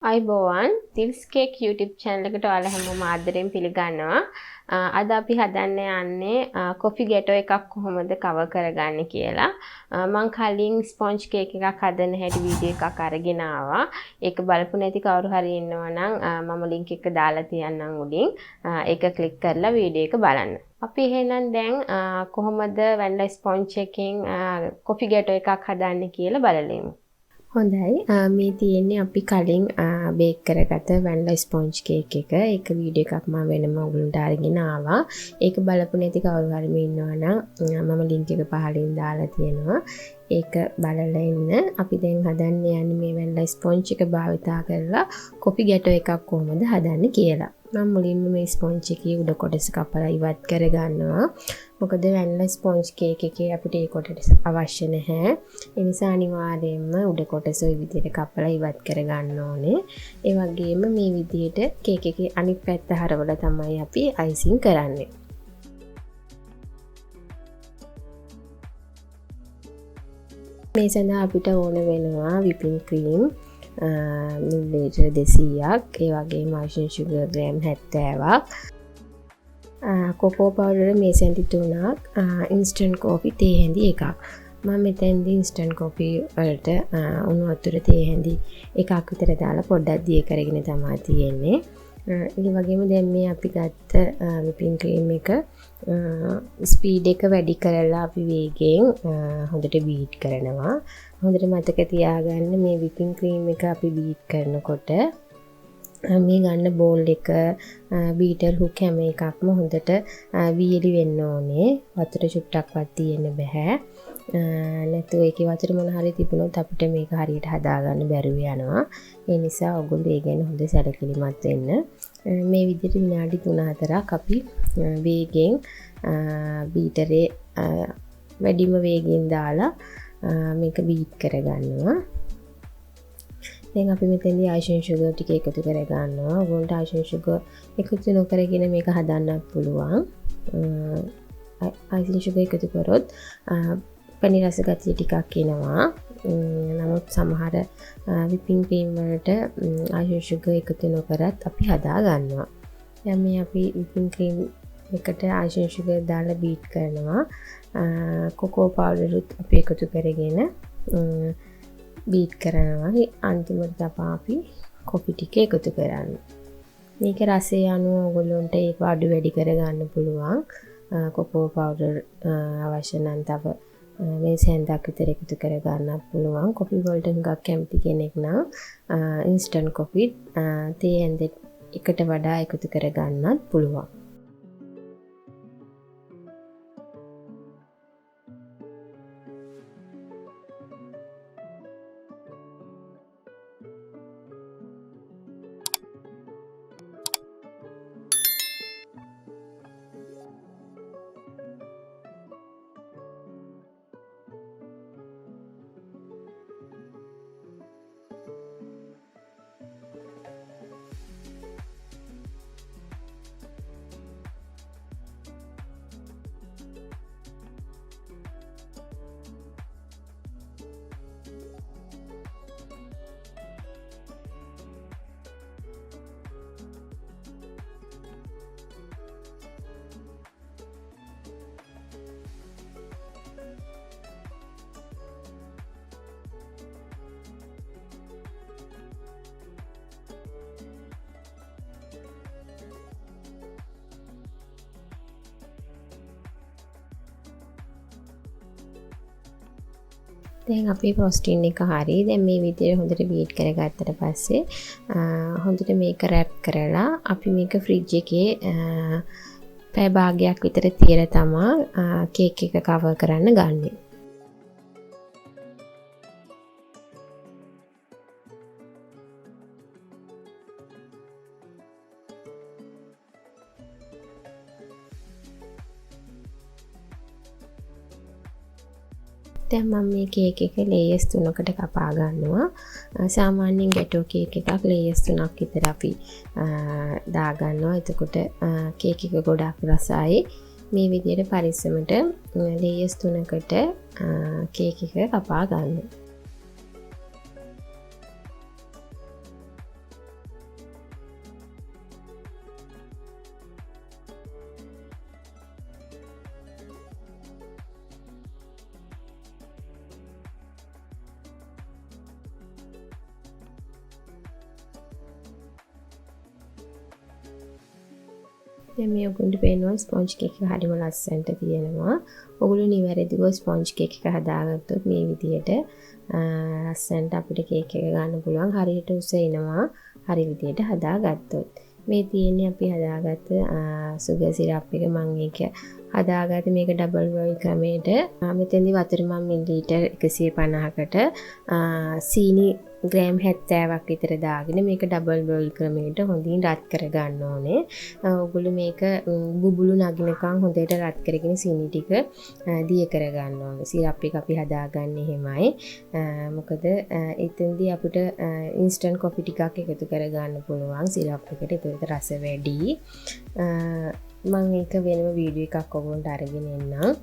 අයිබෝවන් තිල්ස් cake YouTube channel එකට ඔයාලා හැමෝම ආදරෙන් පිළිගන්නවා. අද අපි හදන්න යන්නේ කොෆි ගැටෝ එකක් කොහොමද කවර් කරගන්නේ කියලා. මම කලින් ස්පොන්ජ් කේක් එකක් හදන්න හැටි වීඩියෝ එකක් අරගෙන ආවා. ඒක බලපු නැති කවුරු හරි ඉන්නවා නම් මම link එක දාලා තියන්නම් උඩින්. ඒක ක්ලික් කරලා වීඩියෝ එක බලන්න. අපි එහෙනම් දැන් කොහොමද වැනිලා ස්පොන්ජ් එකකින් කොෆි ගැටෝ එකක් හදන්නේ කියලා බලමු. හොඳයි මේ තියෙන්නේ අපි කලින් බේක් කරගත්ත වැනිලා ස්පොන්ජ් කේක් එක. ඒක වීඩියෝ එකක් මම වෙනම ඔයගලන්ට අරගෙන ආවා. ඒක බලපු නැති කවුරු හරි ඉන්නවා නම් මම link එක පහලින් දාලා තියෙනවා. ඒක බලලා ඉන්න. අපි දැන් හදන්න යන්නේ මේ වැනිලා ස්පොන්ජ් එක භාවිතා කරලා කොෆි ගැටෝ එකක් කොහොමද හදන්නේ කියලා. මම මුලින්ම මේ ස්පොන්ජ් එකේ උඩ කොටස කපලා ඉවත් කරගන්නවා. මොකද වැනිලා ස්පොන්ජ් කේක් එකේ අපිට ඒ කොටස අවශ්‍ය නැහැ. ඒ නිසා අනිවාර්යයෙන්ම උඩ කොටස ওই විදිහට කපලා ඉවත් කරගන්න ඕනේ. ඒ වගේම මේ විදිහට කේක් එකේ අනිත් පැත්ත හරවලා තමයි අපි අයිසිං කරන්නේ. මේ සඳහා අපිට ඕන වෙනවා whipping cream මිලිලීටර් 200ක්, ඒ වගේම icing sugar ග්‍රෑම් 70ක්, කොකෝ පවුඩර් මේ සෙන්ටි 3ක්, instant coffee තේ හැඳි එකක්. මම මෙතෙන්දී instant coffee වලට උණු වතුර තේ හැඳි එකක් විතර දාලා පොඩ්ඩක් දිය කරගෙන තමයි තියෙන්නේ. ඒ වගේම දැන් මේ අපි ගත්ත whipping cream එක ස්පීඩ් එක වැඩි කරලා අපි වේගයෙන් හොඳට බීට් කරනවා. හොඳට මතක තියාගන්න මේ whipping cream එක අපි බීට් කරනකොට මේ ගන්න බෝල් එක බීටර් හුක් හැම එකක්ම හොඳට වීලි වෙන්න ඕනේ. වතුර චුට්ටක්වත් තියෙන්න බෑ. නැත්නම් ඒකේ වතුර මොන හරි තිබුණොත් අපිට මේක හරියට හදාගන්න බැරුව යනවා. ඒ නිසා ඔයගොල්ලෝ ඒ ගැන හොඳ සැලකිලිමත් වෙන්න. මේ විදිහට විනාඩි 3-4ක් අපි වේගෙන් බීටරේ වැඩිම වේගෙන් දාලා මේක බීට් කරගන්නවා. දැන් අපි මෙතෙන්දී icing sugar ටික එකතු කරගන්නවා. ඔයගොල්ලන්ට icing sugar එකතු නොකරගෙන මේක හදන්නත් පුළුවන්. icing sugar එකතු කරොත් පැණි රස ගතිය ටිකක් එනවා. නමුත් සමහර whipping cream වලට icing sugar එකතු නොකරත් අපි හදා ගන්නවා. දැන් මේ අපි whipping cream එකට icing sugar දාලා බීට් කරනවා. කොකෝ පවුඩර් උත් අපි එකතු කරගෙන බීට් කරනවා. අන්තිමට තමයි අපි කොෆි ටික එකතු කරන්නේ. මේක රසය අනුව ඔයගොල්ලන්ට ඒක අඩු වැඩි කරගන්න පුළුවන්. කොකෝ පවුඩර් අවශ්‍ය නම් තව මේ සෙන්ඩක් විතර එකතු කරගන්නත් පුළුවන්. කොෆි වලට හුඟක් කැමති කෙනෙක් නම් ඉන්ස්ටන්ට් කොෆි තේ හැඳ එකට වඩා එකතු කරගන්නත් පුළුවන්. දැන් අපේ ෆ්‍රොස්ටින් එක හරි. දැන් මේ විදිහට හොඳට බීට් කරගත්තට පස්සේ හොඳට මේක රැප් කරලා අපි මේක ෆ්‍රිජ් එකේ පැය භාගයක් විතර තියලා තමයි කේක් එක කවර් කරන්න ගන්නේ. දැන් මම මේ කේක් එක ලේයර්ස් 3කට කපා ගන්නවා. සාමාන්‍යයෙන් ගැටෝ කේක් එකක් ලේයර්ස් 3ක් විතර අපි දා ගන්නවා. එතකොට කේක් එක ගොඩක් රසයි. මේ විදිහට පරිස්සමට ලේයර්ස් 3කට කේක් එක කපා ගන්නවා. දැන් මේ ඔයගොල්ලන්ට පේනවා ස්පොන්ජ් කේක් එක හරිම ලස්සනට තියෙනවා. ඔයගොල්ලෝ නිවැරදිව ස්පොන්ජ් කේක් එක හදාගත්තොත් මේ විදිහට ලස්සනට අපිට කේක් එක ගන්න පුළුවන්. හරියට උස එනවා. හරි විදිහට හදාගත්තොත්. මේ තියෙන්නේ අපි හදාගත්ත සුගර් සිරප් එක. මම ඒක හදාගත්තේ මේක ඩබල් බොයිල් ක්‍රමයට. මෙතෙන්දි වතුර මම මිලිලීටර් 150කට සීනි ග්‍රෑම් 70ක් විතර දාගෙන මේක ඩබල් බොයිල් ක්‍රමයට හොඳින් රත් කරගන්න ඕනේ. ඔයගොල්ලෝ මේක බුබුලු නගිනකම් හොඳට රත් කරගෙන සීනි ටික දිය කරගන්න ඕනේ. සිරප් එක අපි හදාගන්නේ එහෙමයි. මොකද එතෙන්දී අපිට ඉන්ස්ටන්ට් කොෆි ටිකක් එකතු කරගන්න පුළුවන් සිරප් එකට. ඒකට රස වැඩි. මම ඒක වෙනම වීඩියෝ එකක් ඔයගොල්ලන්ට අරගෙන එන්නම්.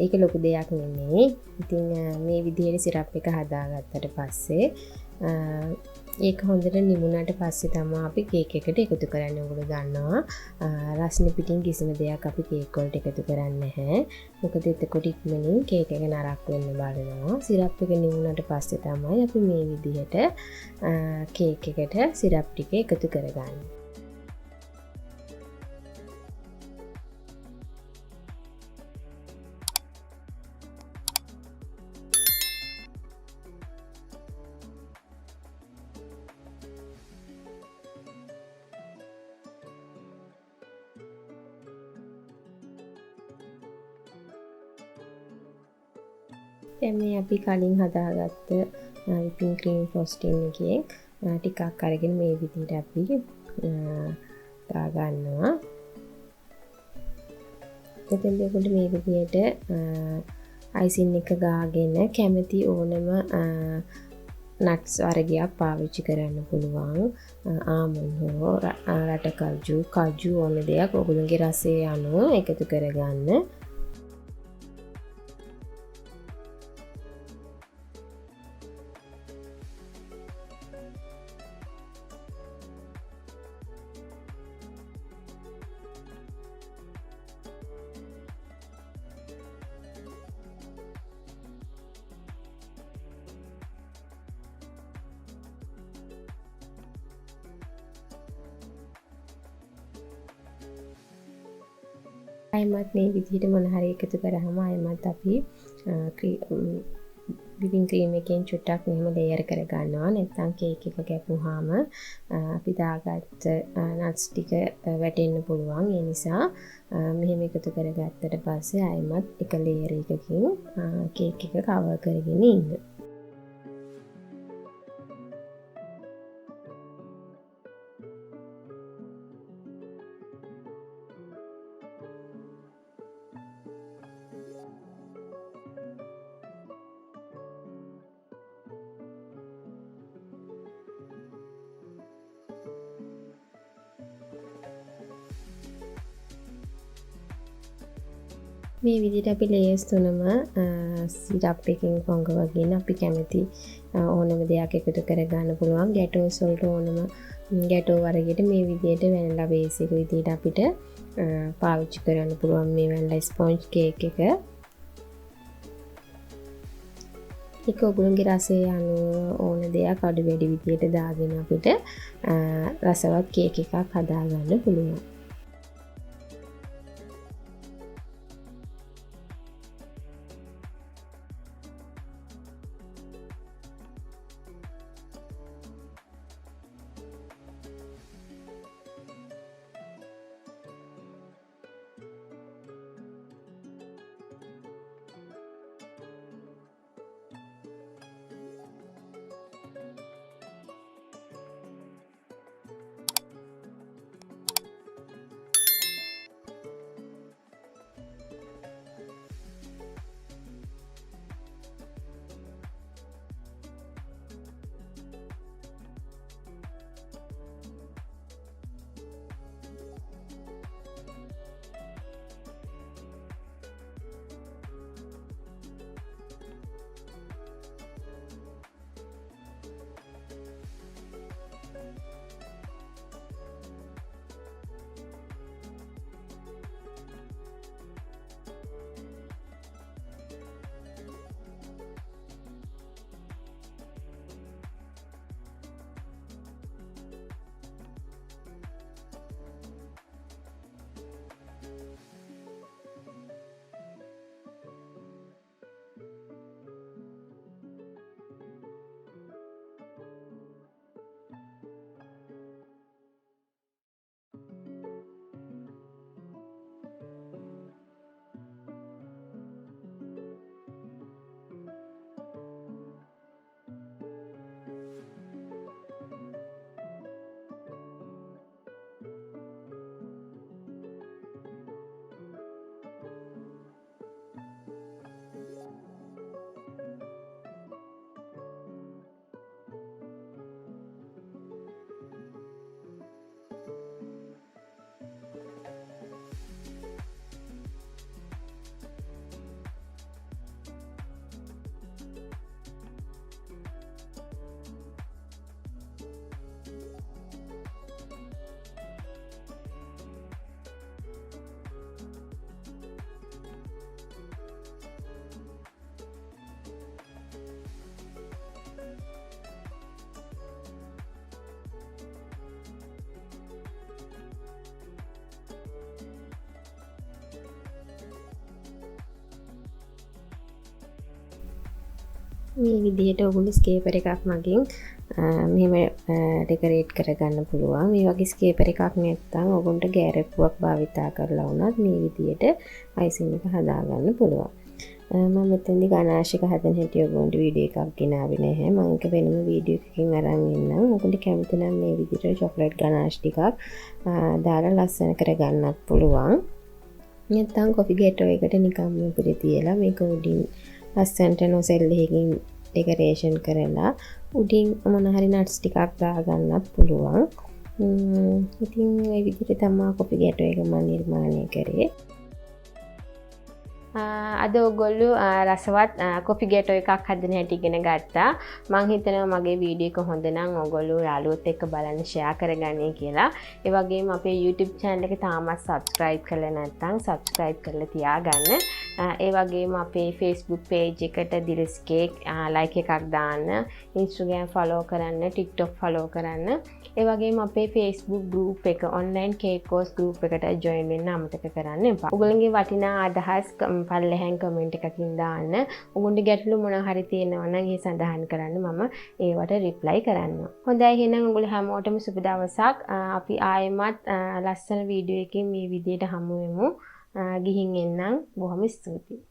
ඒක ලොකු දෙයක් නෙමෙයි. ඉතින් මේ විදිහට සිරප් එක හදාගත්තට පස්සේ ඒක හොඳට නිමුණාට පස්සේ තමයි අපි කේක් එකට එකතු කරන්නේ. ඔයගොල්ලෝ දන්නවා රස්නේ පිටින් කිසිම දෙයක් අපි කේක් වලට එකතු කරන්නේ නැහැ. මොකද එතකොට ඉක්මනින් කේක් එක නරක් වෙන්න බලනවා. සිරප් එක නිමුණාට පස්සේ තමයි අපි මේ විදිහට කේක් එකට සිරප් ටික එකතු කරගන්නේ. දැන් මේ අපි කලින් හදාගත්ත whipping cream frosting එකෙන් ටිකක් අරගෙන මේ විදිහට අපි දාගන්නවා. එතෙන් දෙකට මේ විදිහට icing එක ගාගෙන කැමති ඕනම nuts වර්ගයක් පාවිච්චි කරන්න පුළුවන්. ආමන්ඩ් හෝ රට කජු ඕන දෙයක් ඔයගොල්ලෝගේ රසය අනුව එකතු කරගන්න. අයමත් මේ විදිහට මොන හරි එකතු කරාම අයමත් අපි whipping cream එකෙන් චුට්ටක් මෙහෙම ලේයර් කර ගන්නවා. නැත්නම් කේක් එක කැපුවාම අපි දාගත්ත nuts ටික වැටෙන්න පුළුවන්. ඒ නිසා මෙහෙම එකතු කරගත්තට පස්සේ අයමත් එක ලේයර් එකකින් කේක් එක කවර් කරගෙන ඉන්න. මේ විදිහට අපි ලේයර්ස් තුනම සිරප් එකකින් පොඟවගෙන අපි කැමති ඕනම දෙයක් එකතු කරගන්න පුළුවන්. ගැටෝස් වලට ඕනම ගැටෝ වර්ගයට මේ විදිහට වැනිලා බේස් එක විදිහට අපිට පාවිච්චි කරන්න පුළුවන් මේ වැනිලා ස්පොන්ජ් කේක් එක. ඒක ඔයගොල්ලෝගේ රසය අනුව ඕන දෙයක් අඩු වැඩි විදිහට දාගෙන අපිට රසවත් කේක් එකක් හදාගන්න පුළුවන්. මේ විදිහට ඔගොල්ලෝ ස්කේපර් එකක් මගින් මෙහෙම ඩෙකරේට් කරගන්න පුළුවන්. මේ වගේ ස්කේපර් එකක් නැත්නම් ඔයගොල්ලන්ට ගෑරප්පුවක් භාවිතා කරලා වුණත් මේ විදිහට අයිසින් එක හදාගන්න පුළුවන්. මම මෙතනදී ගනාශ එක හදන හැටි ඔයගොල්ලන්ට වීඩියෝ එකක් ගෙනාවේ නැහැ. මම ඒක වෙනම වීඩියෝ එකකින් අරන් එන්නම්. ඔයගොල්ලෝ කැමති නම් මේ විදිහට චොක්ලට් ගනාශ් ටිකක් දාලා ලස්සන කරගන්නත් පුළුවන්. නැත්නම් කොෆි ගේටෝ එකට නිකම්ම උඩ තියලා මේක උඩින් ලස්සනට නොසෙල් එකකින් ඩෙකරේෂන් කරලා උඩින් මොන හරි නට්ස් ටිකක් දාගන්නත් පුළුවන්. ඉතින් මේ විදිහට තමයි කොෆි ගේටෝ එක මම නිර්මාණය කරේ. අද ඔයගොල්ලෝ රසවත් කොෆි ගේටෝ එකක් හදන හැටි ඉගෙන ගත්තා. මම හිතනවා මගේ වීඩියෝ එක හොඳ නම් ඔයගොල්ලෝ යාළුවොත් එක්ක බලන්න ෂෙයා කරගන්නේ කියලා. ඒ වගේම අපේ YouTube channel එක තාමත් subscribe කරලා නැත්නම් subscribe කරලා තියාගන්න. ඒ වගේම අපේ Facebook page එකට දිරස්කේ like එකක් දාන්න, Instagram follow කරන්න, TikTok follow කරන්න. ඒ වගේම අපේ Facebook group එක online cake course group එකට join වෙන්න අමතක කරන්න එපා. ඔයගොල්ලන්ගේ වටිනා අදහස් පල්ලෙහාන් කමෙන්ට් එකකින් දාන්න. ඔයගොල්ලන්ට ගැටලු මොනවා හරි තියෙනවා නම් ඒ සඳහන් කරන්න මම ඒවට reply කරන්නම්. හොඳයි එහෙනම් ඔයගොල්ලෝ හැමෝටම සුබ දවසක්. අපි ආයෙමත් ලස්සන වීඩියෝ එකකින් මේ විදියට හමු වෙමු. ගිහින් එන්නම්. බොහොම ස්තුතියි.